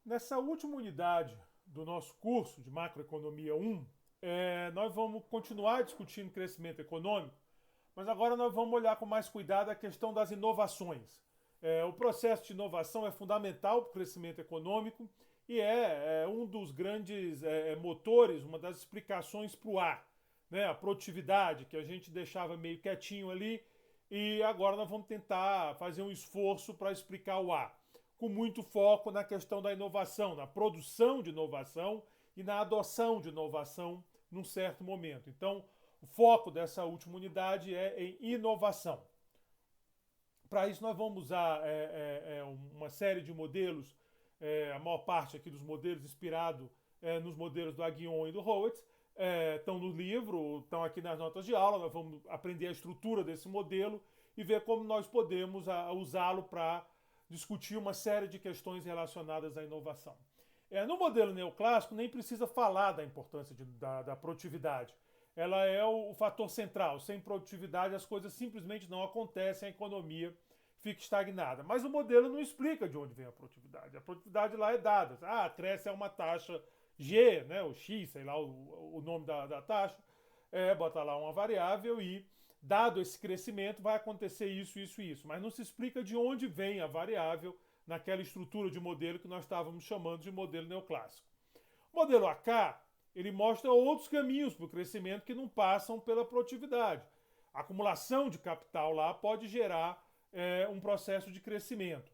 Nessa última unidade do nosso curso de Macroeconomia 1, nós vamos continuar discutindo crescimento econômico, mas agora nós vamos olhar com mais cuidado a questão das inovações. O processo de inovação é fundamental para o crescimento econômico e é um dos grandes motores, uma das explicações para o A, né? A produtividade, que a gente deixava meio quietinho ali, e agora nós vamos tentar fazer um esforço para explicar o A, com muito foco na questão da inovação, na produção de inovação e na adoção de inovação num certo momento. Então, o foco dessa última unidade é em inovação. Para isso, nós vamos usar uma série de modelos, a maior parte aqui dos modelos inspirado nos modelos do Aghion e do Howitz, estão no livro, estão aqui nas notas de aula. Nós vamos aprender a estrutura desse modelo e ver como nós podemos usá-lo para discutir uma série de questões relacionadas à inovação. No modelo neoclássico, nem precisa falar da importância da produtividade. Ela é o fator central. Sem produtividade, as coisas simplesmente não acontecem, a economia fica estagnada. Mas o modelo não explica de onde vem a produtividade. A produtividade lá é dada. Cresce a uma taxa G, né, o X, sei lá o nome da taxa, bota lá uma variável e, dado esse crescimento, vai acontecer isso, isso e isso. Mas não se explica de onde vem a variável naquela estrutura de modelo que nós estávamos chamando de modelo neoclássico. O modelo AK, ele mostra outros caminhos para o crescimento que não passam pela produtividade. A acumulação de capital lá pode gerar um processo de crescimento.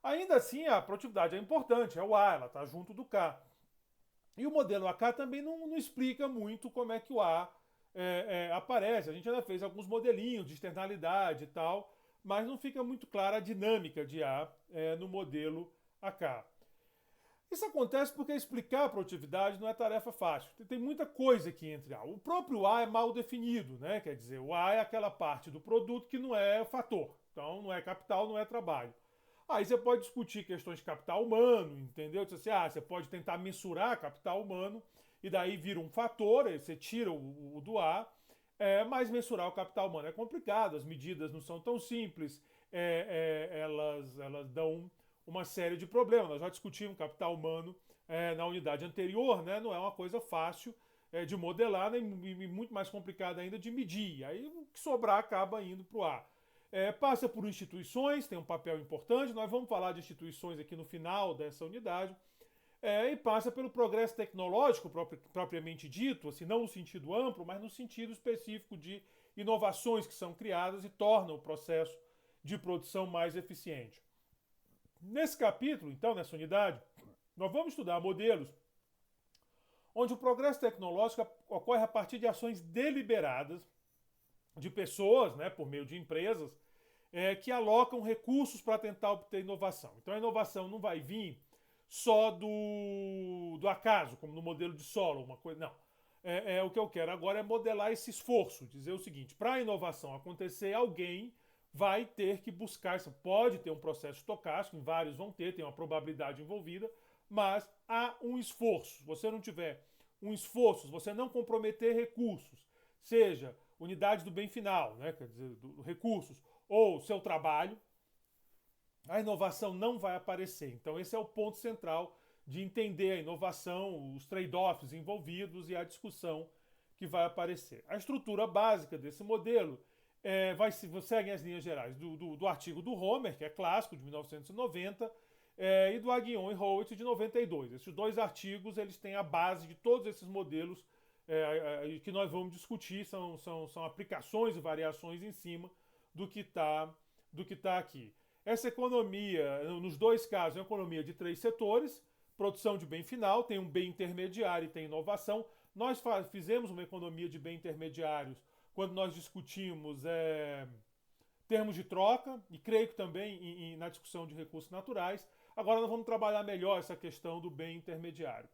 Ainda assim, a produtividade é importante, é o A, ela está junto do K. E o modelo AK também não explica muito como é que o A aparece. A gente ainda fez alguns modelinhos de externalidade e tal, mas não fica muito clara a dinâmica de A no modelo AK. Isso acontece porque explicar a produtividade não é tarefa fácil. Tem muita coisa aqui entre A. O próprio A é mal definido, né? Quer dizer, o A é aquela parte do produto que não é fator. Então, não é capital, não é trabalho. Aí você pode discutir questões de capital humano, entendeu? Você pode tentar mensurar capital humano e daí vira um fator, aí você tira o do A, mas mensurar o capital humano é complicado, as medidas não são tão simples, elas dão uma série de problemas. Nós já discutimos capital humano na unidade anterior, né? Não é uma coisa fácil de modelar, nem muito mais complicada ainda de medir. Aí o que sobrar acaba indo para o A. Passa por instituições, tem um papel importante, nós vamos falar de instituições aqui no final dessa unidade, e passa pelo progresso tecnológico propriamente dito, assim, não no sentido amplo, mas no sentido específico de inovações que são criadas e tornam o processo de produção mais eficiente. Nesse capítulo, então, nessa unidade, nós vamos estudar modelos onde o progresso tecnológico ocorre a partir de ações deliberadas de pessoas, né, por meio de empresas, que alocam recursos para tentar obter inovação. Então a inovação não vai vir só do acaso, como no modelo de solo, uma coisa. Não. O que eu quero agora é modelar esse esforço, dizer o seguinte: para a inovação acontecer, alguém vai ter que buscar. Isso pode ter um processo estocástico, vários vão ter, tem uma probabilidade envolvida, mas há um esforço. Se você não tiver um esforço, se você não comprometer recursos, seja unidade do bem final, né, quer dizer, recursos, ou seu trabalho, a inovação não vai aparecer. Então esse é o ponto central de entender a inovação, os trade-offs envolvidos e a discussão que vai aparecer. A estrutura básica desse modelo segue as linhas gerais do artigo do Homer, que é clássico, de 1990, e do Aghion e Howitz, de 92. Esses dois artigos eles têm a base de todos esses modelos que nós vamos discutir, são aplicações e variações em cima do que está aqui. Essa economia, nos dois casos, é uma economia de três setores: produção de bem final, tem um bem intermediário e tem inovação. Nós fizemos uma economia de bem intermediários quando nós discutimos termos de troca, e creio que também na discussão de recursos naturais. Agora nós vamos trabalhar melhor essa questão do bem intermediário.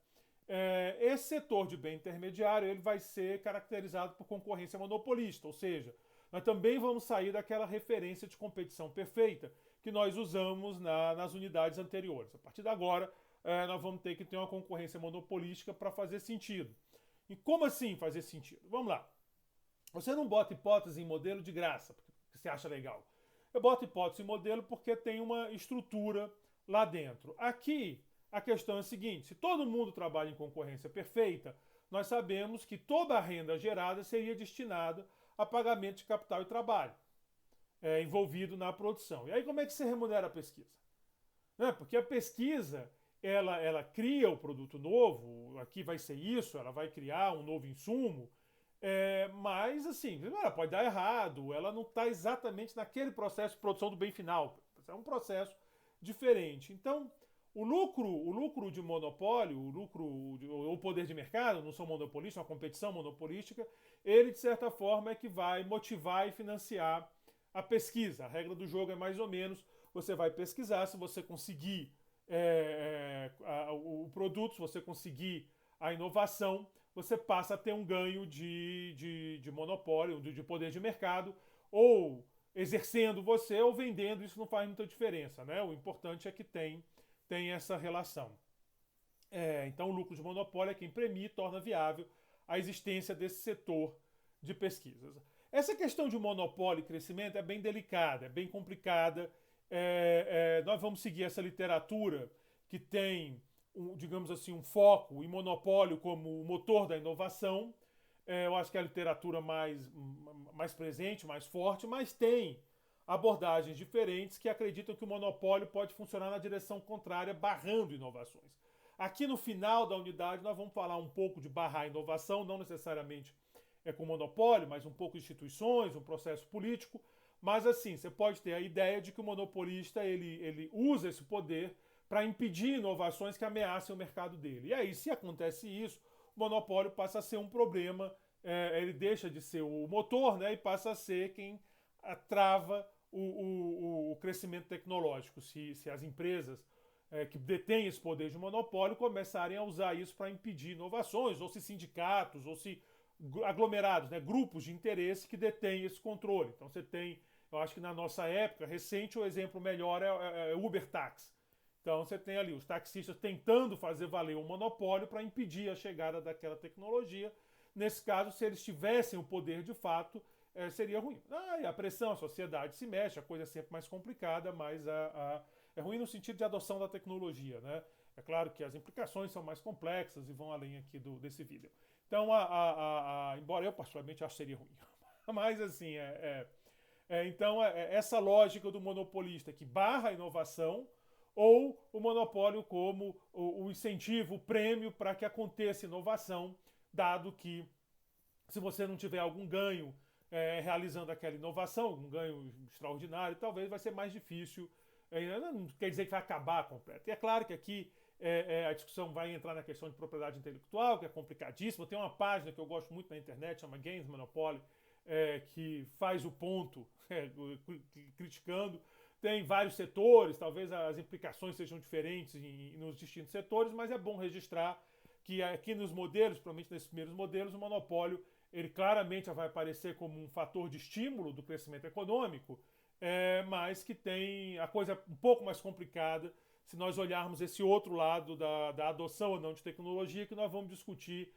Esse setor de bem intermediário ele vai ser caracterizado por concorrência monopolista, ou seja, nós também vamos sair daquela referência de competição perfeita que nós usamos nas unidades anteriores. A partir de agora, nós vamos ter que ter uma concorrência monopolística para fazer sentido. E como assim fazer sentido? Vamos lá. Você não bota hipótese em modelo de graça, porque você acha legal. Eu boto hipótese em modelo porque tem uma estrutura lá dentro. Aqui, A questão é a seguinte: se todo mundo trabalha em concorrência perfeita, nós sabemos que toda a renda gerada seria destinada a pagamento de capital e trabalho envolvido na produção. E aí como é que se remunera a pesquisa? Né? Porque a pesquisa ela cria o produto novo, aqui vai ser isso, ela vai criar um novo insumo, mas assim, ela pode dar errado, ela não está exatamente naquele processo de produção do bem final. É um processo diferente. Então, o lucro de monopólio, o poder de mercado, não são monopolistas, uma competição monopolística, ele de certa forma é que vai motivar e financiar a pesquisa. A regra do jogo é mais ou menos, você vai pesquisar, se você conseguir o produto, se você conseguir a inovação, você passa a ter um ganho de monopólio, de poder de mercado, ou exercendo você ou vendendo, isso não faz muita diferença, né? O importante é que tem essa relação. Então, o lucro de monopólio é quem premia e torna viável a existência desse setor de pesquisas. Essa questão de monopólio e crescimento é bem delicada, é bem complicada. Nós vamos seguir essa literatura que tem, digamos assim, um foco em monopólio como o motor da inovação. Eu acho que é a literatura mais presente, mais forte, mas tem abordagens diferentes que acreditam que o monopólio pode funcionar na direção contrária, barrando inovações. Aqui no final da unidade nós vamos falar um pouco de barrar a inovação, não necessariamente com monopólio, mas um pouco de instituições, um processo político. Mas assim, você pode ter a ideia de que o monopolista ele usa esse poder para impedir inovações que ameacem o mercado dele. E aí, se acontece isso, o monopólio passa a ser um problema, ele deixa de ser o motor, né, e passa a ser quem trava o crescimento tecnológico. Se as empresas que detêm esse poder de monopólio começarem a usar isso para impedir inovações, ou se sindicatos, ou se aglomerados, né, grupos de interesse que detêm esse controle. Então você tem, eu acho que na nossa época recente, o exemplo melhor é Uber Táxi. Então você tem ali os taxistas tentando fazer valer um monopólio para impedir a chegada daquela tecnologia. Nesse caso, se eles tivessem o poder de fato, seria ruim. E a pressão, a sociedade se mexe, a coisa é sempre mais complicada, mas é ruim no sentido de adoção da tecnologia, né? É claro que as implicações são mais complexas e vão além aqui desse vídeo. Então, embora eu particularmente acho que seria ruim, mas assim, então essa lógica do monopolista que barra a inovação, ou o monopólio como o incentivo, o prêmio para que aconteça inovação, dado que se você não tiver algum ganho realizando aquela inovação, um ganho extraordinário, talvez vai ser mais difícil. Não quer dizer que vai acabar completo. E é claro que aqui a discussão vai entrar na questão de propriedade intelectual, que é complicadíssima. Tem uma página que eu gosto muito na internet, chama Games Monopoly, que faz o ponto criticando. Tem vários setores, talvez as implicações sejam diferentes nos distintos setores, mas é bom registrar que aqui nos modelos, provavelmente nesses primeiros modelos, o monopólio ele claramente vai aparecer como um fator de estímulo do crescimento econômico, mas que tem a coisa um pouco mais complicada se nós olharmos esse outro lado da adoção ou não de tecnologia, que nós vamos discutir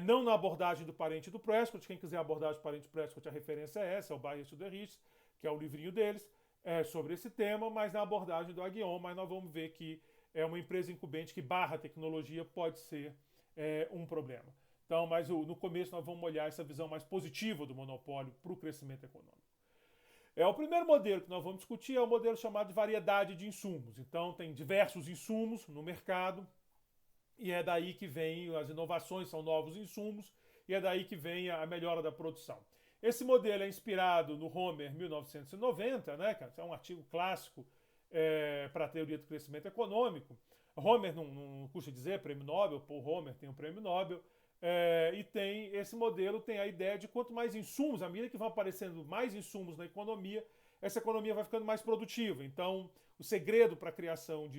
não na abordagem do Parente e do Prescott. Quem quiser a abordagem do Parente e do Prescott, a referência é essa, é o Barry Suderich, que é o livrinho deles, sobre esse tema, mas na abordagem do Aghion, mas nós vamos ver que uma empresa incumbente que barra a tecnologia pode ser um problema. Então, mas no começo nós vamos olhar essa visão mais positiva do monopólio para o crescimento econômico. O primeiro modelo que nós vamos discutir é o modelo chamado de variedade de insumos. Então, tem diversos insumos no mercado, e é daí que vem as inovações, são novos insumos, e é daí que vem a melhora da produção. Esse modelo é inspirado no Homer 1990, né, que é um artigo clássico para a teoria do crescimento econômico. Homer, não custa dizer, prêmio Nobel, Paul Homer tem o prêmio Nobel, e esse modelo tem a ideia de quanto mais insumos, à medida que vão aparecendo mais insumos na economia, essa economia vai ficando mais produtiva. Então, o segredo para a criação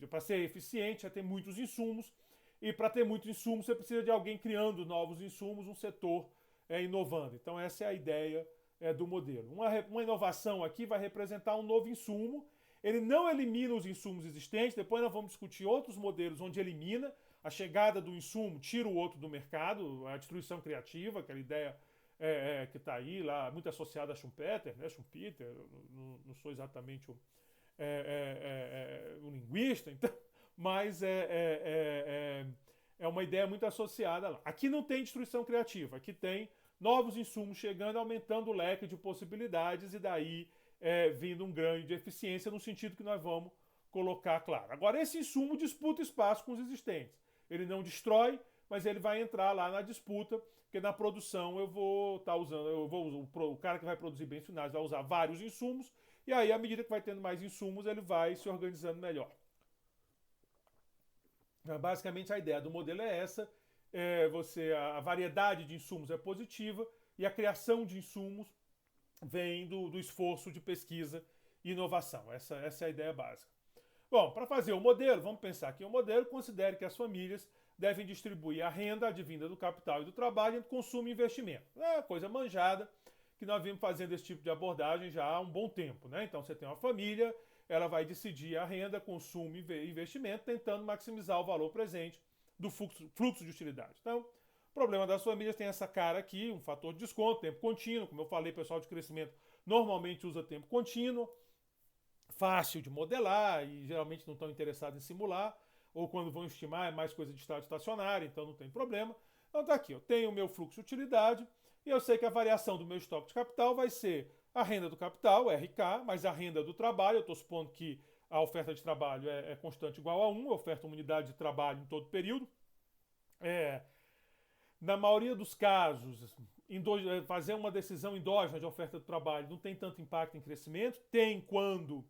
para ser eficiente é ter muitos insumos, e para ter muitos insumos você precisa de alguém criando novos insumos, um setor inovando. Então, essa é a ideia do modelo. Uma inovação aqui vai representar um novo insumo. Ele não elimina os insumos existentes, depois nós vamos discutir outros modelos onde elimina. A chegada do insumo tira o outro do mercado, a destruição criativa, aquela ideia que está aí, lá, muito associada a Schumpeter, né? Schumpeter, não sou exatamente um linguista, então, mas é uma ideia muito associada lá. Aqui não tem destruição criativa, aqui tem novos insumos chegando, aumentando o leque de possibilidades e daí vindo um ganho de eficiência no sentido que nós vamos colocar claro. Agora, esse insumo disputa espaço com os existentes. Ele não destrói, mas ele vai entrar lá na disputa, porque na produção eu vou estar usando, o cara que vai produzir bens finais vai usar vários insumos, e aí, à medida que vai tendo mais insumos, ele vai se organizando melhor. Basicamente, a ideia do modelo é essa: a variedade de insumos é positiva e a criação de insumos vem do esforço de pesquisa e inovação. Essa é a ideia básica. Bom, para fazer o modelo, vamos pensar aqui o modelo, considere que as famílias devem distribuir a renda advinda do capital e do trabalho entre consumo e investimento. É coisa manjada que nós vimos fazendo esse tipo de abordagem já há um bom tempo, né? Então você tem uma família, ela vai decidir a renda, consumo e investimento, tentando maximizar o valor presente do fluxo de utilidade. Então, o problema das famílias tem essa cara aqui, um fator de desconto, tempo contínuo. Como eu falei, o pessoal de crescimento normalmente usa tempo contínuo, fácil de modelar e geralmente não estão interessados em simular, ou quando vão estimar é mais coisa de estado estacionário, então não tem problema. Então tá aqui, eu tenho o meu fluxo de utilidade e eu sei que a variação do meu estoque de capital vai ser a renda do capital, RK, mais a renda do trabalho. Eu estou supondo que a oferta de trabalho é constante igual a 1, eu oferto uma unidade de trabalho em todo período. Na maioria dos casos, fazer uma decisão endógena de oferta de trabalho não tem tanto impacto em crescimento. Tem quando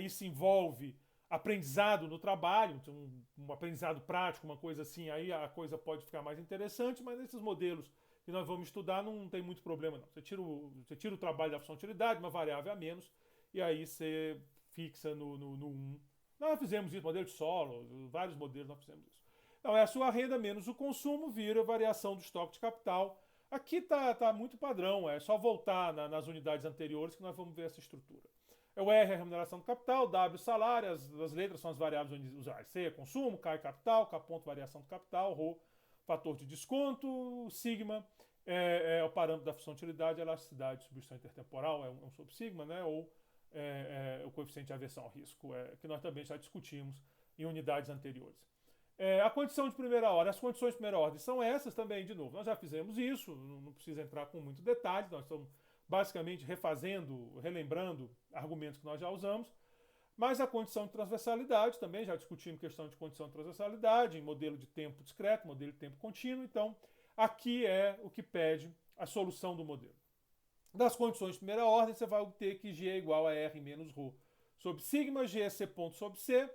isso envolve aprendizado no trabalho, então, um aprendizado prático, uma coisa assim, aí a coisa pode ficar mais interessante, mas nesses modelos que nós vamos estudar não tem muito problema não. Você tira o trabalho da função de utilidade, uma variável a menos, e aí você fixa no 1. Nós fizemos isso, modelo de solo, vários modelos nós fizemos isso. Então, é a sua renda menos o consumo, vira variação do estoque de capital. Aqui tá muito padrão, é só voltar nas unidades anteriores que nós vamos ver essa estrutura. O R é a remuneração do capital, W salário, as letras são as variáveis onde usar. C é consumo, K é capital, K ponto variação do capital, Rho fator de desconto, sigma é o parâmetro da função de utilidade, elasticidade, distribuição intertemporal, é um subsigma, né? Ou o coeficiente de aversão ao risco, que nós também já discutimos em unidades anteriores. A condição de primeira ordem, as condições de primeira ordem são essas também, de novo. Nós já fizemos isso, não precisa entrar com muito detalhe, nós estamos basicamente relembrando argumentos que nós já usamos. Mas a condição de transversalidade também, já discutimos questão de condição de transversalidade, em modelo de tempo discreto, modelo de tempo contínuo. Então, aqui é o que pede a solução do modelo. Das condições de primeira ordem, você vai obter que G é igual a R menos Rho sobre sigma, G é C ponto sobre C.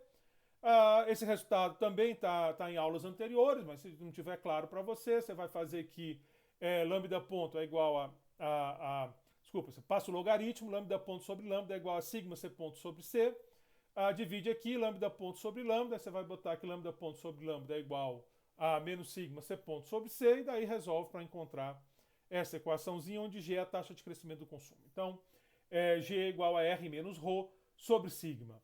Esse resultado também está em aulas anteriores, mas se não estiver claro para você, você vai fazer que lambda ponto é igual desculpa, você passa o logaritmo, lambda ponto sobre lambda é igual a sigma C ponto sobre C. Divide aqui, lambda ponto sobre lambda, você vai botar que lambda ponto sobre lambda é igual a menos sigma C ponto sobre C, e daí resolve para encontrar essa equaçãozinha onde G é a taxa de crescimento do consumo. Então, G é igual a R menos Rho sobre sigma.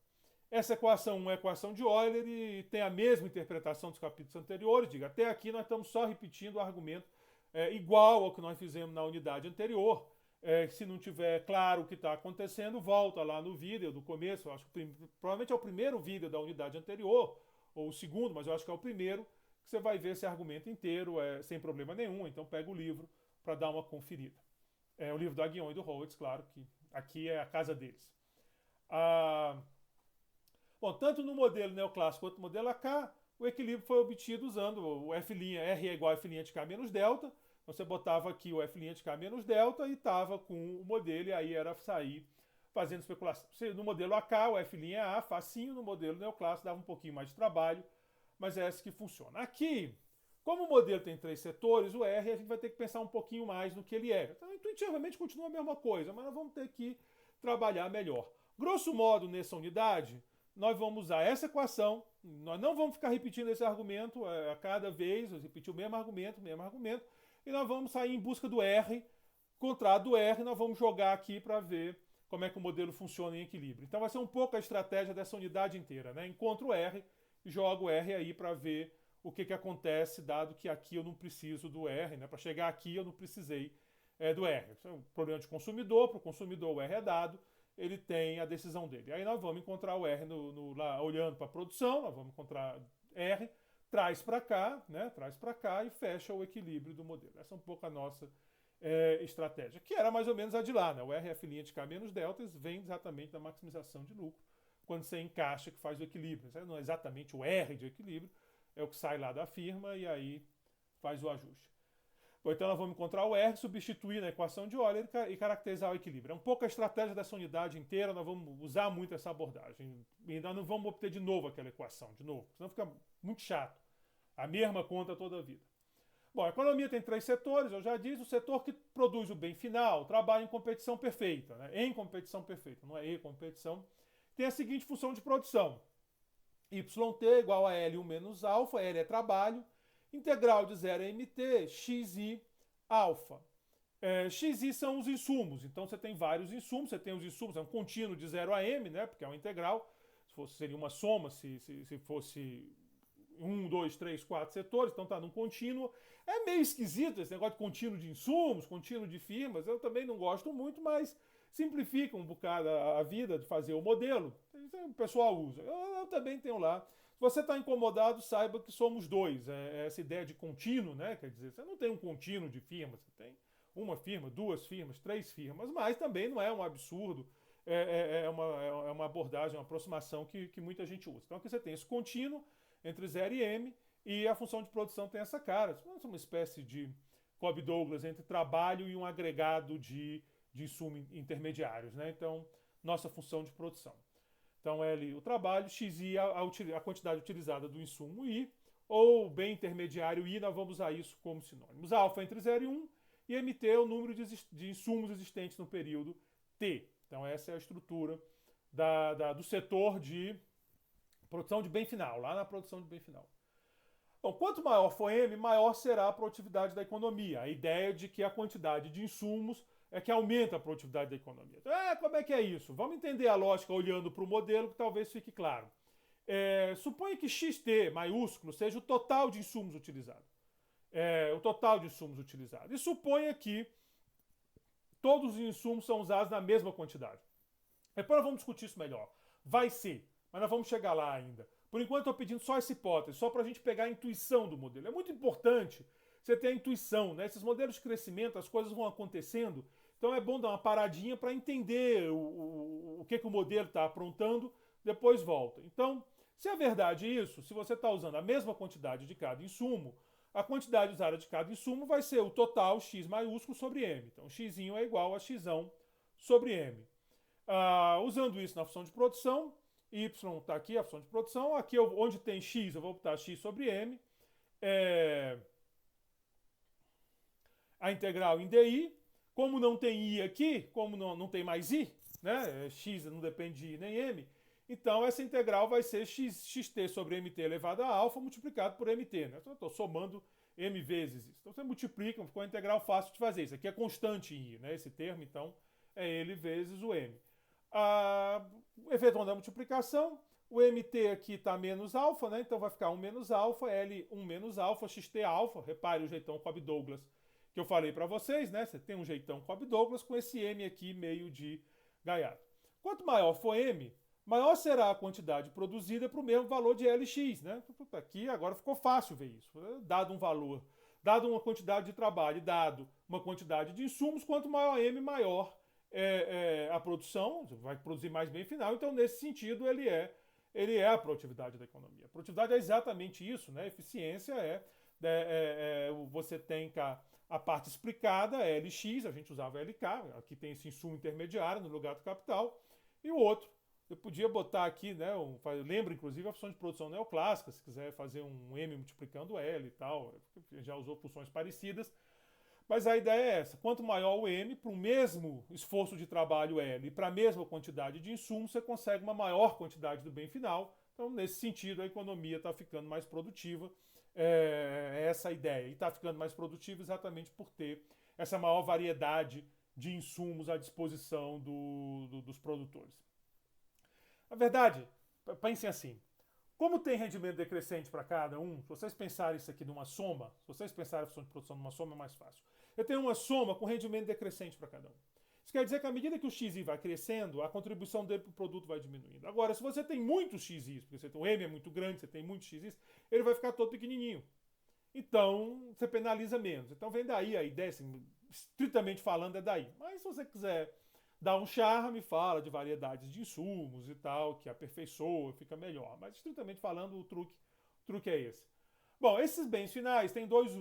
Essa equação é uma equação de Euler e tem a mesma interpretação dos capítulos anteriores. Diga, até aqui nós estamos só repetindo o argumento igual ao que nós fizemos na unidade anterior. Se não tiver claro o que está acontecendo, volta lá no vídeo do começo. Eu acho que provavelmente é o primeiro vídeo da unidade anterior, ou o segundo, mas eu acho que é o primeiro, que você vai ver esse argumento inteiro sem problema nenhum. Então pega o livro para dar uma conferida. O livro do Aghion e do Howitz, claro que aqui é a casa deles. Bom, tanto no modelo neoclássico quanto no modelo AK, o equilíbrio foi obtido usando o F', R é igual a F' de K menos delta. Você botava aqui o F' de K menos delta e estava com o modelo, e aí era sair fazendo especulação. No modelo AK, o F' é A, facinho. No modelo neoclássico dava um pouquinho mais de trabalho, mas é esse que funciona. Aqui, como o modelo tem 3 setores, o R a gente vai ter que pensar um pouquinho mais no que ele é. Então, intuitivamente continua a mesma coisa, mas nós vamos ter que trabalhar melhor. Grosso modo, nessa unidade, nós vamos usar essa equação, nós não vamos ficar repetindo esse argumento a cada vez, repetir o mesmo argumento, e nós vamos sair em busca do R, contrato do R, nós vamos jogar aqui para ver como é que o modelo funciona em equilíbrio. Então vai ser um pouco a estratégia dessa unidade inteira, né? Encontro o R e jogo o R aí para ver o que acontece, dado que aqui eu não preciso do R, né? Para chegar aqui eu não precisei do R. Isso é um problema de consumidor, para o consumidor o R é dado, ele tem a decisão dele. Aí nós vamos encontrar o R lá olhando para a produção, nós vamos encontrar R, traz para cá, né? Traz para cá e fecha o equilíbrio do modelo. Essa é um pouco a nossa estratégia, que era mais ou menos a de lá, né? O RF' de K menos deltas vem exatamente da maximização de lucro, quando você encaixa que faz o equilíbrio. Não é exatamente o R de equilíbrio, é o que sai lá da firma e aí faz o ajuste. Bom, então nós vamos encontrar o R, substituir na equação de Euler e caracterizar o equilíbrio. É um pouco a estratégia dessa unidade inteira, nós vamos usar muito essa abordagem. E nós não vamos obter de novo aquela equação, de novo, senão fica muito chato. A mesma conta toda a vida. Bom, a economia tem 3 setores, eu já disse, o setor que produz o bem final, trabalha em competição perfeita, né? Em competição perfeita, não é e-competição, tem a seguinte função de produção. YT igual a L1 menos alfa, L é trabalho, integral de 0 a MT, XI alfa. XI são os insumos, então você tem vários insumos, você tem os insumos, é um contínuo de 0 a M, né? Porque é uma integral, seria uma soma se fosse 1, 2, 3, 4 setores, então está num contínuo. É meio esquisito esse negócio de contínuo de insumos, contínuo de firmas, eu também não gosto muito, mas simplifica um bocado a vida de fazer o modelo. O pessoal usa. Eu também tenho lá. Se você está incomodado, saiba que somos dois. Essa ideia de contínuo, né? Quer dizer, você não tem um contínuo de firmas, você tem uma firma, 2 firmas, 3 firmas, mas também não é um absurdo. É uma abordagem, uma aproximação que muita gente usa. Então aqui você tem esse contínuo entre 0 e M, e a função de produção tem essa cara. Isso é uma espécie de Cobb-Douglas entre trabalho e um agregado de insumos intermediários, né? Então, nossa função de produção. Então, L, o trabalho, XI, a quantidade utilizada do insumo I, ou bem intermediário I, nós vamos usar isso como sinônimos. Alfa entre 0 e 1, e MT é o número de insumos existentes no período T. Então, essa é a estrutura do setor de produção de bem final, lá na produção de bem final. Bom, quanto maior for M, maior será a produtividade da economia. A ideia de que a quantidade de insumos é que aumenta a produtividade da economia. Então, como é que é isso? Vamos entender a lógica olhando para o modelo que talvez fique claro. Suponha que XT maiúsculo seja o total de insumos utilizados. O total de insumos utilizados. E suponha que todos os insumos são usados na mesma quantidade. Depois nós vamos discutir isso melhor. Vai ser, mas nós vamos chegar lá ainda. Por enquanto estou pedindo só essa hipótese, só para a gente pegar a intuição do modelo. É muito importante você ter a intuição, né? Esses modelos de crescimento, as coisas vão acontecendo, então é bom dar uma paradinha para entender o que o modelo está aprontando, depois volta. Então, se é verdade isso, se você está usando a mesma quantidade de cada insumo, a quantidade usada de cada insumo vai ser o total X maiúsculo sobre M. Então, X é igual a X sobre M. Usando isso na função de produção, Y está aqui, a função de produção. Aqui, onde tem X, eu vou botar X sobre M. A integral em DI. Como não tem I aqui, como não tem mais I, né? X não depende de I nem M, então essa integral vai ser xt sobre mt elevado a alfa multiplicado por mt. Né? Então eu estou somando m vezes isso. Então você multiplica, ficou uma integral fácil de fazer. Isso aqui é constante em I, né? Esse termo, então, é ele vezes o m. Efetuando a multiplicação, o mt aqui está menos alfa, né? Então vai ficar 1 menos alfa, L1 menos alfa, xt alfa. Repare o jeitão Cobb-Douglas que eu falei para vocês, né? Você tem um jeitão Cobb-Douglas com esse m aqui meio de gaiato. Quanto maior for m, maior será a quantidade produzida para o mesmo valor de Lx, né? Aqui agora ficou fácil ver isso. Dado um valor, dado uma quantidade de trabalho, dado uma quantidade de insumos, quanto maior m, maior a produção, você vai produzir mais bem final. Então, nesse sentido, ele é a produtividade da economia. A produtividade é exatamente isso, né? Eficiência você tem cá a parte explicada, Lx, a gente usava LK, aqui tem esse insumo intermediário no lugar do capital, e o outro, eu podia botar aqui, né, lembra inclusive a função de produção neoclássica, se quiser fazer um M multiplicando L e tal, já usou funções parecidas, mas a ideia é essa, quanto maior o M, para o mesmo esforço de trabalho L e para a mesma quantidade de insumos, você consegue uma maior quantidade do bem final, então nesse sentido a economia está ficando mais produtiva, essa ideia. E está ficando mais produtivo exatamente por ter essa maior variedade de insumos à disposição dos produtores. Na verdade, pensem assim, como tem rendimento decrescente para cada um, se vocês pensarem isso aqui numa soma, se vocês pensarem a função de produção numa soma é mais fácil. Eu tenho uma soma com rendimento decrescente para cada um. Isso quer dizer que à medida que o XI vai crescendo, a contribuição dele para o produto vai diminuindo. Agora, se você tem muitos XIs, porque o M é muito grande, você tem muitos XIs, ele vai ficar todo pequenininho. Então, você penaliza menos. Então, vem daí a ideia, assim, estritamente falando, é daí. Mas se você quiser dar um charme, fala de variedades de insumos e tal, que aperfeiçoa, fica melhor. Mas, estritamente falando, o truque é esse. Bom, esses bens finais têm dois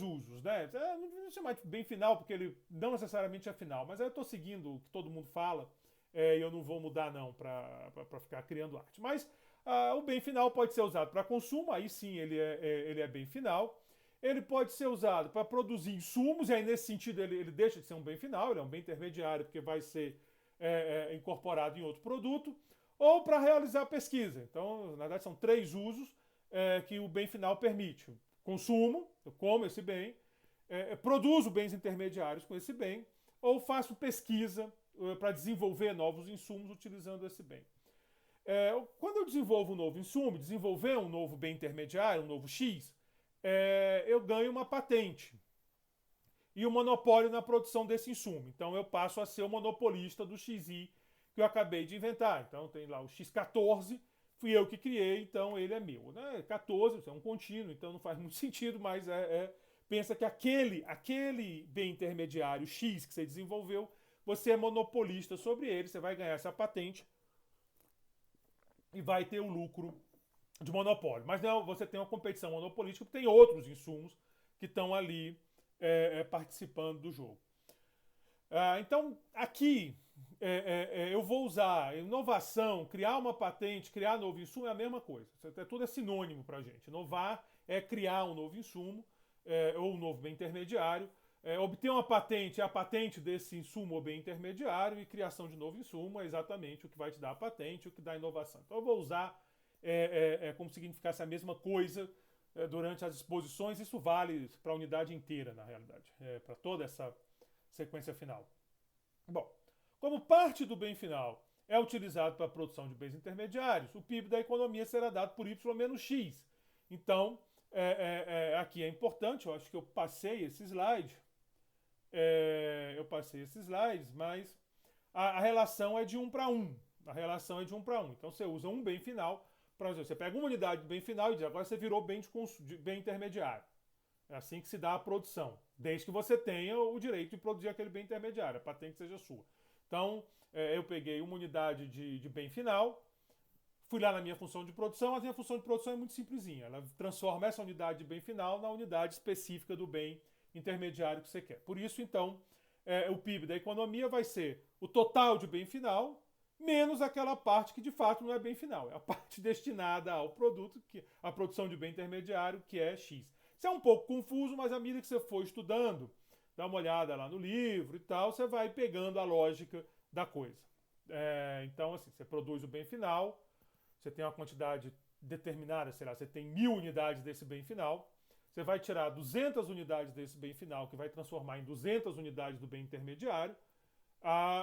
usos, né? Não vou chamar de bem final, porque ele não necessariamente é final, mas eu estou seguindo o que todo mundo fala, e eu não vou mudar não para ficar criando arte. Mas o bem final pode ser usado para consumo, aí sim ele é bem final. Ele pode ser usado para produzir insumos, e aí nesse sentido ele deixa de ser um bem final, ele é um bem intermediário, porque vai ser incorporado em outro produto, ou para realizar pesquisa. Então, na verdade, são 3 usos que o bem final permite. Consumo, eu como esse bem, produzo bens intermediários com esse bem, ou faço pesquisa para desenvolver novos insumos utilizando esse bem. Quando eu desenvolvo um novo insumo, desenvolver um novo bem intermediário, um novo X, eu ganho uma patente e um monopólio na produção desse insumo. Então eu passo a ser o monopolista do XI que eu acabei de inventar. Então tem lá o X14, fui eu que criei, então ele é meu. Né? 14 é um contínuo, então não faz muito sentido, mas pensa que aquele bem intermediário X que você desenvolveu, você é monopolista sobre ele, você vai ganhar essa patente e vai ter o lucro de monopólio. Mas não, você tem uma competição monopolística, porque tem outros insumos que estão ali participando do jogo. Então, aqui eu vou usar inovação, criar uma patente, criar novo insumo, é a mesma coisa. Tudo é sinônimo para a gente. Inovar é criar um novo insumo ou um novo bem intermediário. Obter uma patente é a patente desse insumo ou bem intermediário, e criação de novo insumo é exatamente o que vai te dar a patente, o que dá a inovação. Então eu vou usar como se significasse a mesma coisa durante as exposições. Isso vale para a unidade inteira, na realidade, para toda essa sequência final. Bom, como parte do bem final é utilizado para a produção de bens intermediários, o PIB da economia será dado por Y menos X. Então, aqui é importante, eu acho que eu passei esse slide, mas a relação é de 1 para 1. A relação é de 1 para 1. Então você usa um bem final, você pega uma unidade de bem final e diz, agora você virou bem de bem intermediário. É assim que se dá a produção, desde que você tenha o direito de produzir aquele bem intermediário, a patente seja sua. Então, eu peguei uma unidade de bem final, fui lá na minha função de produção, a minha função de produção é muito simplesinha. Ela transforma essa unidade de bem final na unidade específica do bem intermediário que você quer. Por isso, então, o PIB da economia vai ser o total de bem final, menos aquela parte que de fato não é bem final. É a parte destinada ao produto, a produção de bem intermediário, que é X. Isso é um pouco confuso, mas à medida que você for estudando, dá uma olhada lá no livro e tal, você vai pegando a lógica da coisa. Então, assim, você produz o bem final, você tem uma quantidade determinada, sei lá, você tem 1000 unidades desse bem final, você vai tirar 200 unidades desse bem final, que vai transformar em 200 unidades do bem intermediário.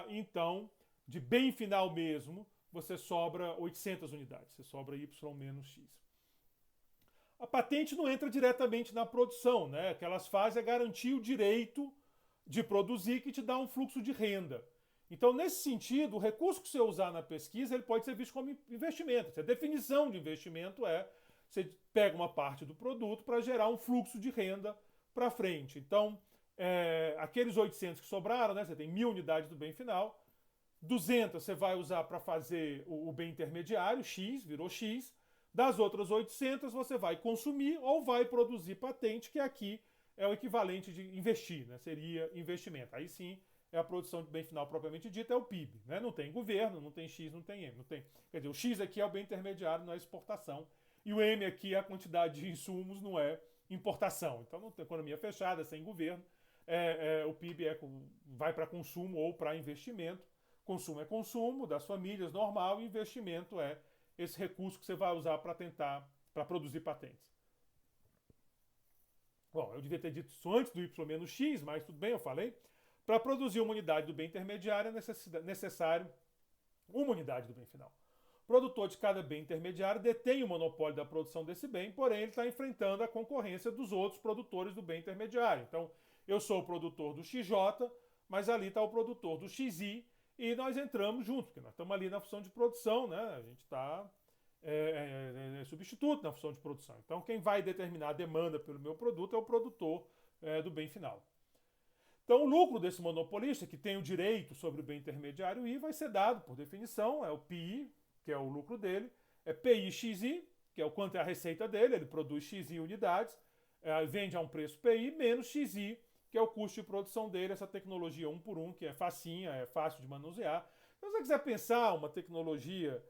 Então, de bem final mesmo, você sobra 800 unidades, você sobra Y menos X. A patente não entra diretamente na produção, né? O que elas fazem é garantir o direito de produzir, que te dá um fluxo de renda. Então, nesse sentido, o recurso que você usar na pesquisa, ele pode ser visto como investimento. A definição de investimento você pega uma parte do produto para gerar um fluxo de renda para frente. Então, aqueles 800 que sobraram, né, você tem 1000 unidades do bem final, 200 você vai usar para fazer o bem intermediário, X, virou X. Das outras 800 você vai consumir ou vai produzir patente, que aqui é o equivalente de investir, né? Seria investimento. Aí sim é a produção de bem final propriamente dita, é o PIB. Né? Não tem governo, não tem X, não tem M. Não tem, quer dizer, o X aqui é o bem intermediário, não é exportação. E o M aqui é a quantidade de insumos, não é importação. Então não tem economia fechada, sem governo. O PIB vai para consumo ou para investimento. Consumo é consumo das famílias, normal, e investimento é esse recurso que você vai usar para produzir patentes. Bom, eu devia ter dito isso antes do Y menos X, mas tudo bem, eu falei. Para produzir uma unidade do bem intermediário é necessário uma unidade do bem final. O produtor de cada bem intermediário detém o monopólio da produção desse bem, porém ele está enfrentando a concorrência dos outros produtores do bem intermediário. Então, eu sou o produtor do XJ, mas ali está o produtor do XI e nós entramos junto, porque nós estamos ali na função de produção, né? A gente está substituto na função de produção. Então, quem vai determinar a demanda pelo meu produto é o produtor do bem final. Então, o lucro desse monopolista, que tem o direito sobre o bem intermediário I, vai ser dado, por definição, é o PI, que é o lucro dele, é PI-XI, que é o quanto é a receita dele, ele produz XI unidades, vende a um preço PI, menos XI, que é o custo de produção dele, essa tecnologia 1 por 1, que é facinha, é fácil de manusear. Então, se você quiser pensar uma tecnologia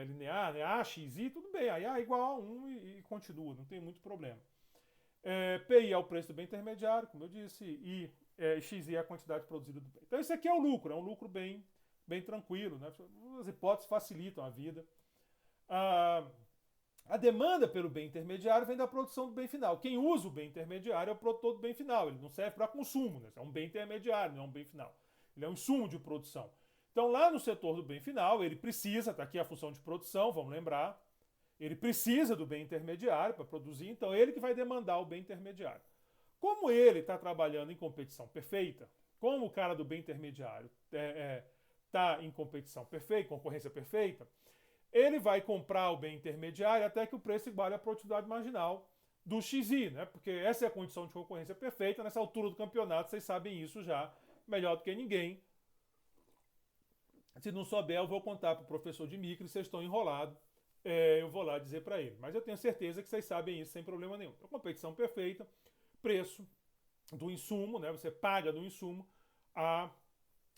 linear, né, AXI, tudo bem, aí A igual a 1 e continua, não tem muito problema. PI é o preço do bem intermediário, como eu disse, e XI é a quantidade produzida do bem. Então, esse aqui é um lucro bem tranquilo, né? As hipóteses facilitam a vida. A demanda pelo bem intermediário vem da produção do bem final. Quem usa o bem intermediário é o produtor do bem final. Ele não serve para consumo, né? É um bem intermediário, não é um bem final. Ele é um insumo de produção. Então, lá no setor do bem final, ele precisa, está aqui a função de produção, vamos lembrar, ele precisa do bem intermediário para produzir, então ele que vai demandar o bem intermediário. Como ele está trabalhando em competição perfeita, como o cara do bem intermediário está em competição perfeita, concorrência perfeita, ele vai comprar o bem intermediário até que o preço iguale à produtividade marginal do XI, né? Porque essa é a condição de concorrência perfeita. Nessa altura do campeonato, vocês sabem isso já melhor do que ninguém. Se não souber, eu vou contar para o professor de micro, vocês estão enrolados, eu vou lá dizer para ele. Mas eu tenho certeza que vocês sabem isso sem problema nenhum. Então, competição perfeita, preço do insumo, né? Você paga do insumo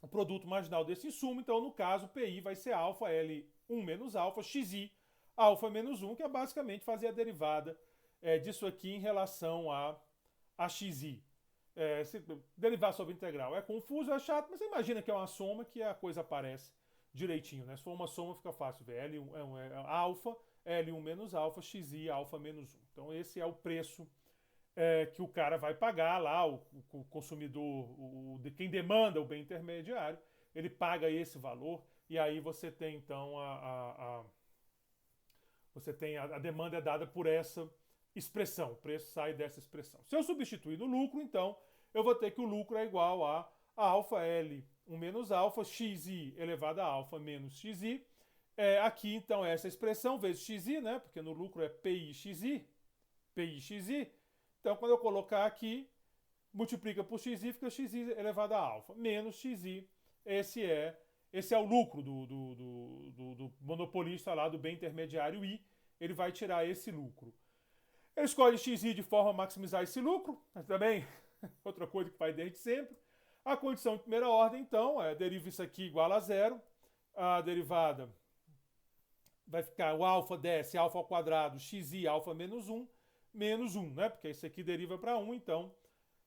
o produto marginal desse insumo. Então, no caso, PI vai ser alfa, L1 menos alfa, XI, alfa menos 1, que é basicamente fazer a derivada disso aqui em relação a XI. Se derivar sobre integral é confuso, é chato, mas você imagina que é uma soma que a coisa aparece direitinho, né? Se for uma soma fica fácil ver. L1 é alfa, L1 menos alfa, XI, alfa menos 1. Então esse é o preço que o cara vai pagar lá, o consumidor, de quem demanda o bem intermediário, ele paga esse valor e aí você tem então a demanda é dada por essa expressão, o preço sai dessa expressão. Se eu substituir no lucro, então, eu vou ter que o lucro é igual a alfa L1 menos alfa, XI elevado a alfa menos XI. Aqui, então, essa expressão vezes XI, né? Porque no lucro é PI-XI. Então, quando eu colocar aqui, multiplica por XI, fica XI elevado a alfa, menos XI. Esse é o lucro do monopolista lá, do bem intermediário I. Ele vai tirar esse lucro. Ele escolhe XI de forma a maximizar esse lucro, mas também outra coisa que faz desde sempre. A condição de primeira ordem, então, deriva isso aqui igual a zero. A derivada vai ficar o alfa desce, alfa ao quadrado, XI, alfa menos 1, né? Porque isso aqui deriva para 1, então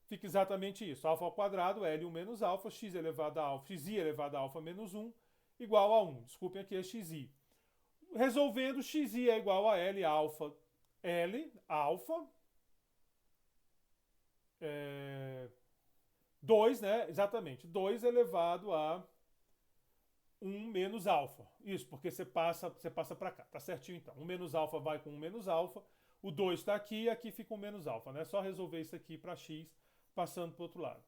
fica exatamente isso. Alfa ao quadrado, L1 menos alfa, XI elevado a alfa menos 1, igual a 1. Desculpem aqui, é XI. Resolvendo, XI é igual a L alfa 2, né? Exatamente, 2 elevado a 1 menos alfa. Isso, porque você passa para cá. Tá certinho então. 1 menos alfa vai com 1 menos alfa. O 2 está aqui e aqui fica 1 menos alfa, né? É só resolver isso aqui para x, passando para o outro lado.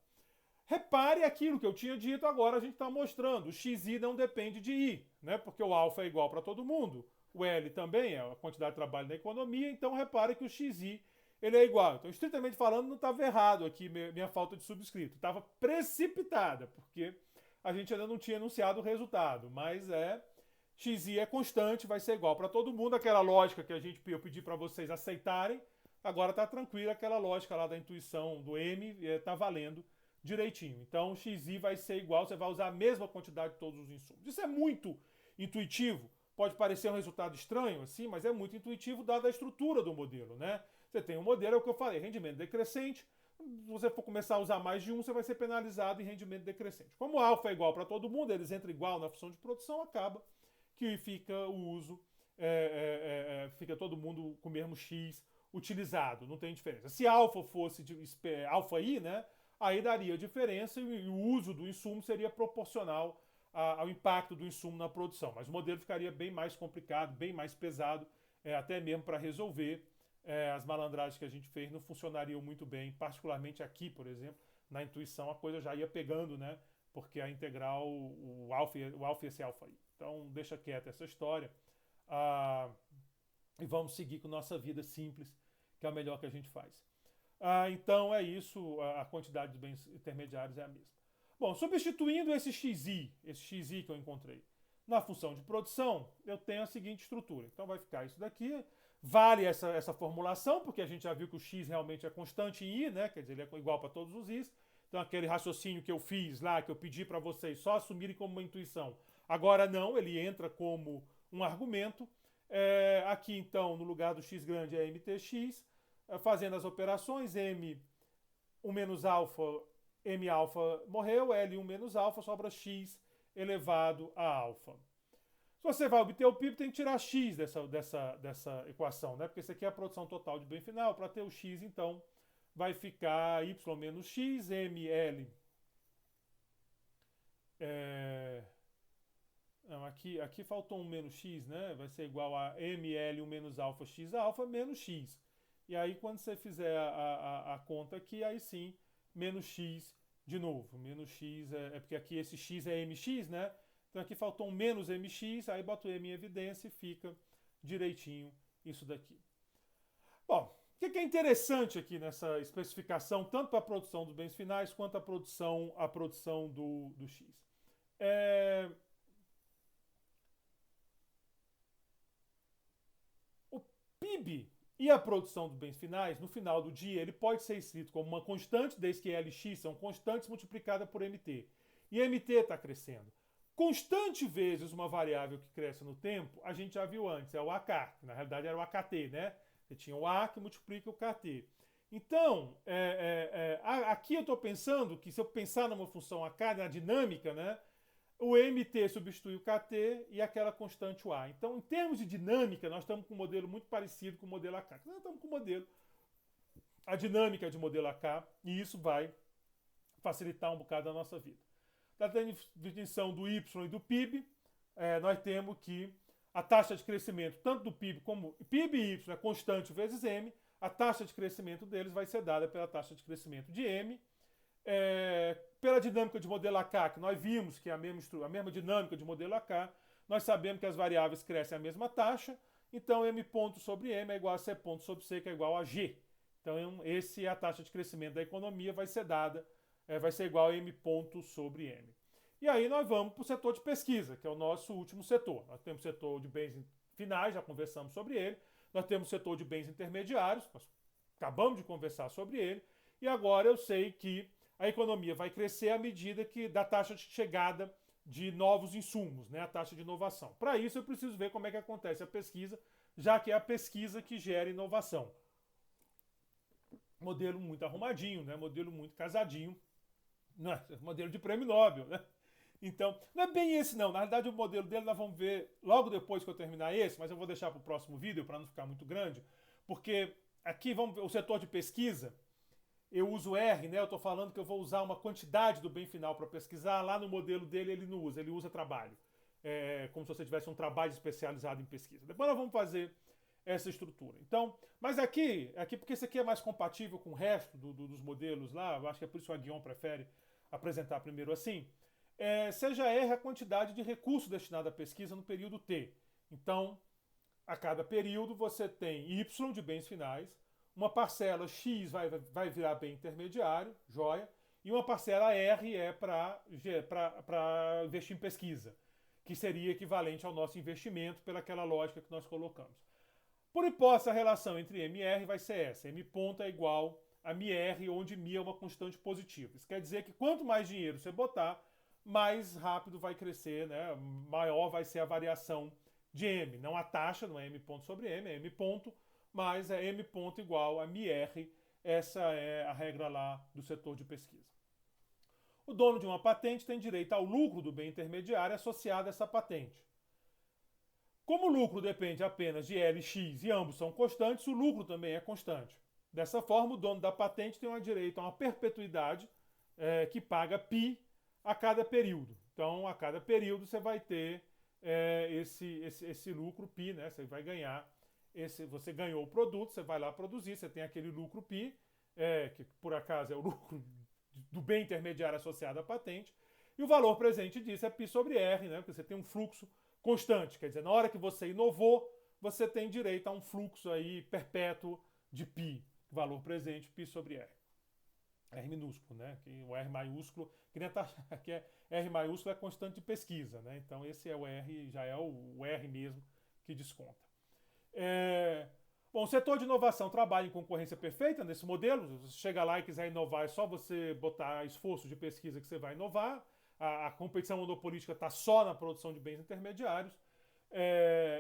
Repare aquilo que eu tinha dito agora, a gente está mostrando. O xi não depende de i, né? Porque o alfa é igual para todo mundo. O L também é a quantidade de trabalho da economia, então repare que o XI ele é igual. Então, estritamente falando, não estava errado aqui minha falta de subscrito. Estava precipitada, porque a gente ainda não tinha anunciado o resultado. Mas XI é constante, vai ser igual para todo mundo. Aquela lógica que eu pedi para vocês aceitarem, agora está tranquila. Aquela lógica lá da intuição do M está valendo direitinho. Então, XI vai ser igual, você vai usar a mesma quantidade de todos os insumos. Isso é muito intuitivo. Pode parecer um resultado estranho, assim, mas é muito intuitivo dada a estrutura do modelo, né? Você tem um modelo, é o que eu falei, rendimento decrescente. Se você for começar a usar mais de um, você vai ser penalizado em rendimento decrescente. Como o alfa é igual para todo mundo, eles entram igual na função de produção, acaba que fica o uso, fica todo mundo com o mesmo X utilizado, não tem diferença. Se alfa fosse alfa I, né? Aí daria diferença e o uso do insumo seria proporcional ao impacto do insumo na produção. Mas o modelo ficaria bem mais complicado, bem mais pesado, até mesmo para resolver. As malandragens que a gente fez não funcionariam muito bem, particularmente aqui, por exemplo, na intuição a coisa já ia pegando, né? Porque a integral, o alfa ia ser alfa i. Então deixa quieta essa história. E vamos seguir com nossa vida simples, que é o melhor que a gente faz. Então é isso, a quantidade de bens intermediários é a mesma. Bom, substituindo esse xi que eu encontrei, na função de produção, eu tenho a seguinte estrutura. Então vai ficar isso daqui. Vale essa formulação, porque a gente já viu que o x realmente é constante em i, né? Quer dizer, ele é igual para todos os i's. Então aquele raciocínio que eu fiz lá, que eu pedi para vocês só assumirem como uma intuição. Agora não, ele entra como um argumento. Aqui então, no lugar do x grande é mtx. Fazendo as operações, m1 menos alfa, m alfa morreu, L1 menos alfa, sobra x elevado a alfa. Se você vai obter o PIB, tem que tirar x dessa equação, né? Porque isso aqui é a produção total de bem final. Para ter o x, então, vai ficar y menos x, ml. Não, aqui faltou um menos x, né? Vai ser igual a ml1 menos alfa x alfa menos x. E aí, quando você fizer a conta aqui, aí sim, menos x de novo. Menos x porque aqui esse x é mx, né? Então aqui faltou um menos mx, aí boto m em evidência e fica direitinho isso daqui. Bom, o que é interessante aqui nessa especificação, tanto para a produção dos bens finais quanto a produção do x? O PIB e a produção dos bens finais, no final do dia, ele pode ser escrito como uma constante, desde que Lx são constantes multiplicada por Mt. E Mt está crescendo. Constante vezes uma variável que cresce no tempo, a gente já viu antes, é o AK, que na realidade era o AKT, né? Você tinha o A que multiplica o KT. Então, aqui eu estou pensando que se eu pensar numa função AK, na dinâmica, né? O MT substitui o KT e aquela constante o A. Então, em termos de dinâmica, nós estamos com um modelo muito parecido com o modelo AK. Nós estamos com o modelo, a dinâmica de modelo AK, e isso vai facilitar um bocado a nossa vida. Da definição do Y e do PIB, nós temos que a taxa de crescimento, tanto do PIB como PIB e Y é constante vezes M, a taxa de crescimento deles vai ser dada pela taxa de crescimento de M. Pela dinâmica de modelo AK, que nós vimos que é a mesma dinâmica de modelo AK, nós sabemos que as variáveis crescem a mesma taxa, então M ponto sobre M é igual a C ponto sobre C, que é igual a G. Então, esse é a taxa de crescimento da economia, vai ser dada, vai ser igual a M ponto sobre M. E aí nós vamos para o setor de pesquisa, que é o nosso último setor. Nós temos o setor de bens finais, já conversamos sobre ele. Nós temos o setor de bens intermediários, nós acabamos de conversar sobre ele. E agora eu sei que a economia vai crescer à medida que da taxa de chegada de novos insumos, né, a taxa de inovação. Para isso eu preciso ver como é que acontece a pesquisa, já que é a pesquisa que gera inovação. Modelo muito arrumadinho, né, modelo muito casadinho, não é? Modelo de prêmio Nobel, né? Então, não é bem esse não. Na verdade, o modelo dele nós vamos ver logo depois que eu terminar esse, mas eu vou deixar para o próximo vídeo para não ficar muito grande, porque aqui vamos ver o setor de pesquisa. Eu uso R, né? Eu estou falando que eu vou usar uma quantidade do bem final para pesquisar. Lá no modelo dele ele não usa, ele usa trabalho. Como se você tivesse um trabalho especializado em pesquisa. Depois nós vamos fazer essa estrutura. Então, mas aqui porque esse aqui é mais compatível com o resto dos modelos lá, eu acho que é por isso que a Guion prefere apresentar primeiro assim. Seja R a quantidade de recursos destinado à pesquisa no período T. Então, a cada período você tem Y de bens finais, uma parcela X vai virar bem intermediário, joia, e uma parcela R é para investir em pesquisa, que seria equivalente ao nosso investimento pelaquela lógica que nós colocamos. Por hipótese, a relação entre M e R vai ser essa. M ponto é igual a μR, onde μ é uma constante positiva. Isso quer dizer que quanto mais dinheiro você botar, mais rápido vai crescer, né? Maior vai ser a variação de M. Não a taxa, não é M ponto sobre M, é M ponto, mas é M ponto igual a μR. Essa é a regra lá do setor de pesquisa. O dono de uma patente tem direito ao lucro do bem intermediário associado a essa patente. Como o lucro depende apenas de Lx e ambos são constantes, o lucro também é constante. Dessa forma, o dono da patente tem direito a uma perpetuidade que paga π a cada período. Então, a cada período você vai ter esse lucro π, né? Você vai ganhar, você ganhou o produto, você vai lá produzir, você tem aquele lucro π, que por acaso é o lucro do bem intermediário associado à patente. E o valor presente disso é π sobre R, né? Porque você tem um fluxo constante. Quer dizer, na hora que você inovou, você tem direito a um fluxo aí perpétuo de π. Valor presente, π sobre R. R minúsculo, né? O R maiúsculo, que nem que é R maiúsculo é constante de pesquisa, né? Então esse é o R, já é o R mesmo que desconta. Bom, o setor de inovação trabalha em concorrência perfeita nesse modelo. Se você chega lá e quiser inovar, é só você botar esforço de pesquisa que você vai inovar. A competição monopolística está só na produção de bens intermediários.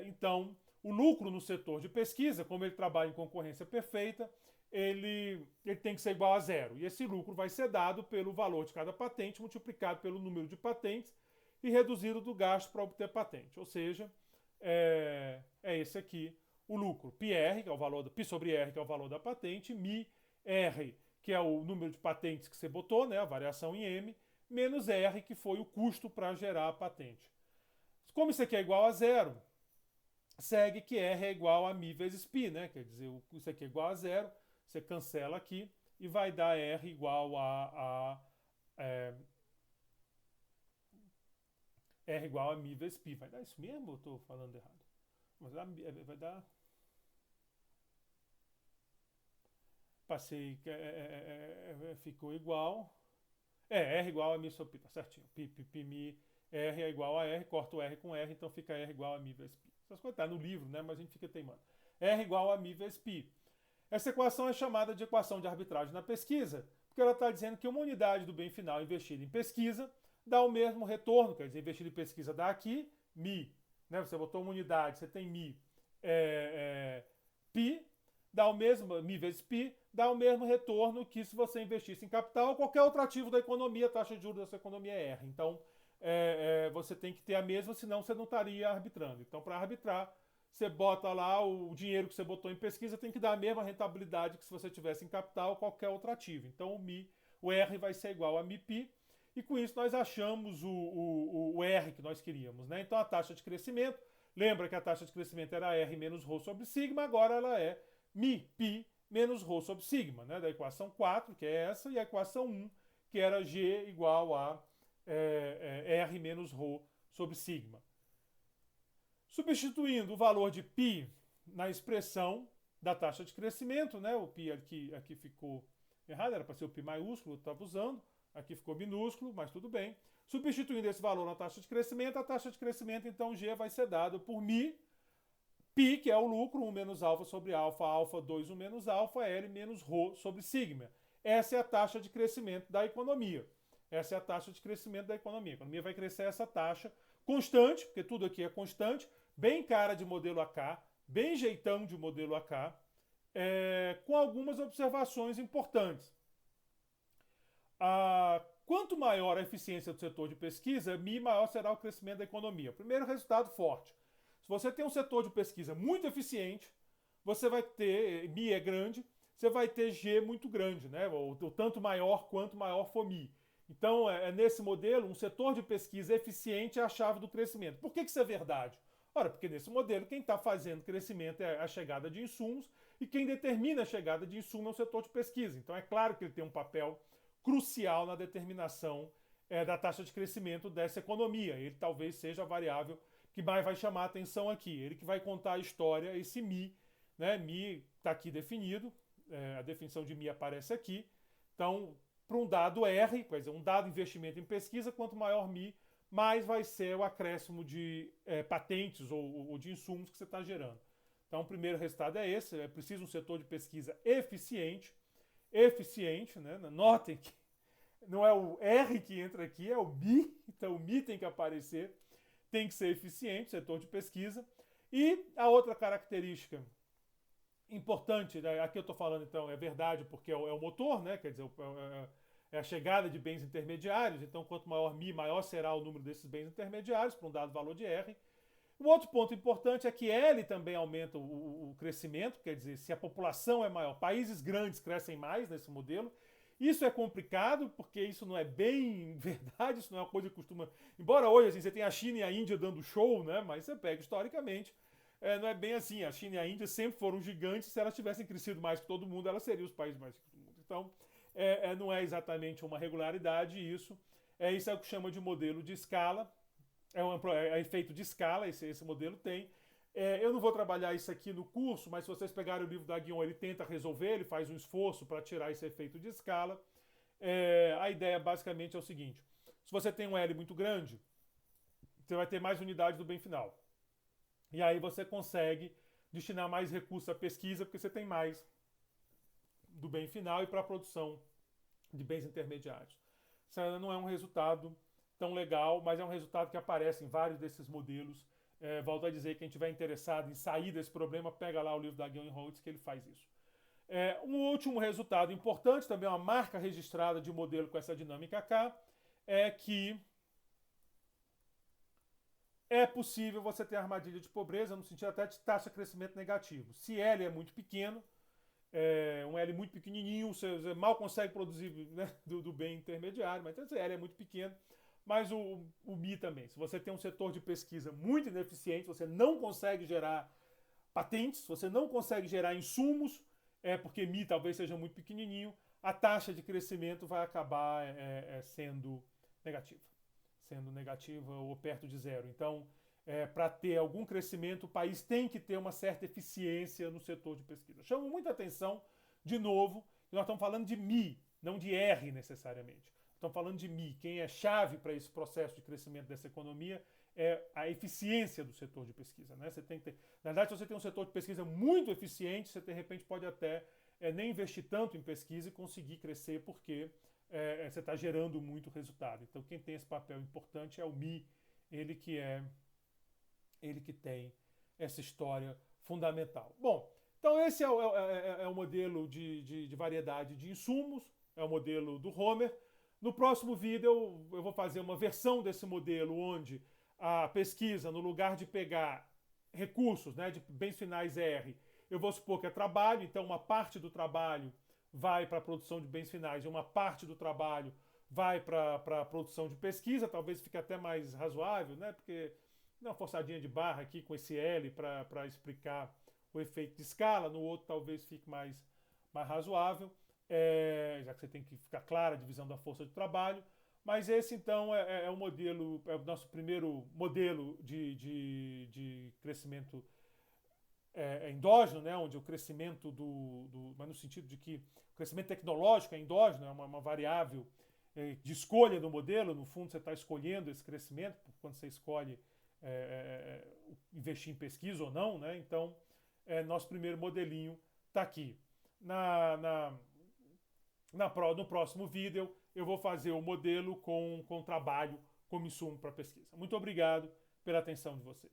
Então, o lucro no setor de pesquisa, como ele trabalha em concorrência perfeita, ele tem que ser igual a zero. E esse lucro vai ser dado pelo valor de cada patente multiplicado pelo número de patentes e reduzido do gasto para obter patente. Ou seja, é esse aqui o lucro. πr, que é o valor π sobre R, que é o valor da patente, μr, que é o número de patentes que você botou, né, a variação em M, menos R, que foi o custo para gerar a patente. Como isso aqui é igual a zero, segue que R é igual a μ vezes π, né? Quer dizer, isso aqui é igual a zero, você cancela aqui e vai dar R igual R igual a μ vezes π. Vai dar isso mesmo ou eu estou falando errado? Mas vai dar... Passei, ficou igual... R igual a μ sobre π, tá certinho. π μ, R é igual a R, corto o R com R, então fica R igual a μ vezes π. Essas coisas tá no livro, né? Mas a gente fica teimando. R igual a μ vezes π. Essa equação é chamada de equação de arbitragem na pesquisa, porque ela está dizendo que uma unidade do bem final investida em pesquisa dá o mesmo retorno, quer dizer, investido em pesquisa dá aqui μ, né? Você botou uma unidade, você tem μ, π, dá o mesmo, μ vezes π, dá o mesmo retorno que se você investisse em capital ou qualquer outro ativo da economia, a taxa de juros dessa economia é R. Então, você tem que ter a mesma, senão você não estaria arbitrando. Então, para arbitrar, você bota lá o dinheiro que você botou em pesquisa, tem que dar a mesma rentabilidade que se você tivesse em capital ou qualquer outro ativo. Então, o R vai ser igual a μ-π, e com isso nós achamos o R que nós queríamos, né? Então, a taxa de crescimento, lembra que a taxa de crescimento era R menos ρ sobre sigma, agora ela é μ-π menos ρ sobre sigma, né? Da equação 4, que é essa, e a equação 1, que era G igual a R menos ρ sobre sigma. Substituindo o valor de π na expressão da taxa de crescimento, né? O π aqui ficou errado, era para ser o π maiúsculo, eu estava usando, aqui ficou minúsculo, mas tudo bem. Substituindo esse valor na taxa de crescimento, a taxa de crescimento, então, G vai ser dado por μ, π, que é o lucro, 1 menos alfa sobre alfa, alfa 2, 1 menos alfa, L menos ρ sobre sigma. Essa é a taxa de crescimento da economia. Essa é a taxa de crescimento da economia. A economia vai crescer essa taxa constante, porque tudo aqui é constante, bem cara de modelo AK, bem jeitão de modelo AK, com algumas observações importantes. Quanto maior a eficiência do setor de pesquisa, maior será o crescimento da economia. Primeiro resultado forte. Se você tem um setor de pesquisa muito eficiente, você vai ter, μ é grande, você vai ter G muito grande, né? O tanto maior quanto maior for μ. Então, nesse modelo, um setor de pesquisa eficiente é a chave do crescimento. Por que isso é verdade? Ora, porque nesse modelo quem está fazendo crescimento é a chegada de insumos e quem determina a chegada de insumos é o setor de pesquisa. Então é claro que ele tem um papel crucial na determinação da taxa de crescimento dessa economia. Ele talvez seja a variável que mais vai chamar a atenção aqui. Ele que vai contar a história, esse μ, né? μ está aqui definido, a definição de μ aparece aqui. Então, para um dado R, quer dizer, um dado investimento em pesquisa, quanto maior μ, mais vai ser o acréscimo de patentes ou de insumos que você está gerando. Então, o primeiro resultado é esse, é preciso um setor de pesquisa eficiente, né? Notem que não é o R que entra aqui, é o μ, então o μ tem que aparecer, tem que ser eficiente, setor de pesquisa. E a outra característica importante, né? Aqui eu estou falando então, é verdade porque é o motor, né? Quer dizer, é a chegada de bens intermediários, então quanto maior μ, maior será o número desses bens intermediários para um dado valor de R. Um outro ponto importante é que L também aumenta o crescimento, quer dizer, se a população é maior, países grandes crescem mais nesse modelo. Isso é complicado, porque isso não é bem verdade, isso não é uma coisa que costuma... Embora hoje assim, você tenha a China e a Índia dando show, né? Mas você pega historicamente, não é bem assim. A China e a Índia sempre foram gigantes, se elas tivessem crescido mais que todo mundo, elas seriam os países mais ricos do mundo. Então, não é exatamente uma regularidade isso. Isso é o que chama de modelo de escala. É efeito de escala, esse modelo tem. Eu não vou trabalhar isso aqui no curso, mas se vocês pegarem o livro da Guion, ele tenta resolver, ele faz um esforço para tirar esse efeito de escala. A ideia basicamente é o seguinte: se você tem um L muito grande, você vai ter mais unidades do bem final. E aí você consegue destinar mais recursos à pesquisa, porque você tem mais do bem final e para a produção de bens intermediários. Isso não é um resultado tão legal, mas é um resultado que aparece em vários desses modelos. Volto a dizer, quem estiver interessado em sair desse problema, pega lá o livro da Guion e Holtz, que ele faz isso. Um último resultado importante, também uma marca registrada de modelo com essa dinâmica K, é que é possível você ter armadilha de pobreza no sentido até de taxa de crescimento negativo. Se L é muito pequeno, um L muito pequenininho, você mal consegue produzir, né, do bem intermediário, mas esse L é muito pequeno. Mas o Mi também. Se você tem um setor de pesquisa muito ineficiente, você não consegue gerar patentes, você não consegue gerar insumos, porque Mi talvez seja muito pequenininho, a taxa de crescimento vai acabar sendo negativa ou perto de zero. Então, para ter algum crescimento, o país tem que ter uma certa eficiência no setor de pesquisa. Chamo muita atenção, de novo, que nós estamos falando de Mi, não de R necessariamente. Estamos falando de Mi. Quem é chave para esse processo de crescimento dessa economia é a eficiência do setor de pesquisa. Né? Você tem que ter, na verdade, se você tem um setor de pesquisa muito eficiente, você de repente pode até nem investir tanto em pesquisa e conseguir crescer, porque você está gerando muito resultado. Então, quem tem esse papel importante é o Mi, ele que tem essa história fundamental. Bom, então esse é o modelo de variedade de insumos, é o modelo do Homer. No próximo vídeo eu vou fazer uma versão desse modelo onde a pesquisa, no lugar de pegar recursos, né, de bens finais R, eu vou supor que é trabalho, então uma parte do trabalho vai para a produção de bens finais e uma parte do trabalho vai para a produção de pesquisa, talvez fique até mais razoável, né, porque dá uma forçadinha de barra aqui com esse L para explicar o efeito de escala, no outro talvez fique mais razoável, já que você tem que ficar clara a divisão da força de trabalho. Mas esse então é o modelo, é o nosso primeiro modelo de crescimento endógeno, né, onde o crescimento mas no sentido de que o crescimento tecnológico é endógeno, é uma variável de escolha do modelo. No fundo, você está escolhendo esse crescimento quando você escolhe investir em pesquisa ou não, né? Então, nosso primeiro modelinho está aqui. No próximo vídeo, eu vou fazer o modelo com trabalho como insumo para pesquisa. Muito obrigado pela atenção de vocês.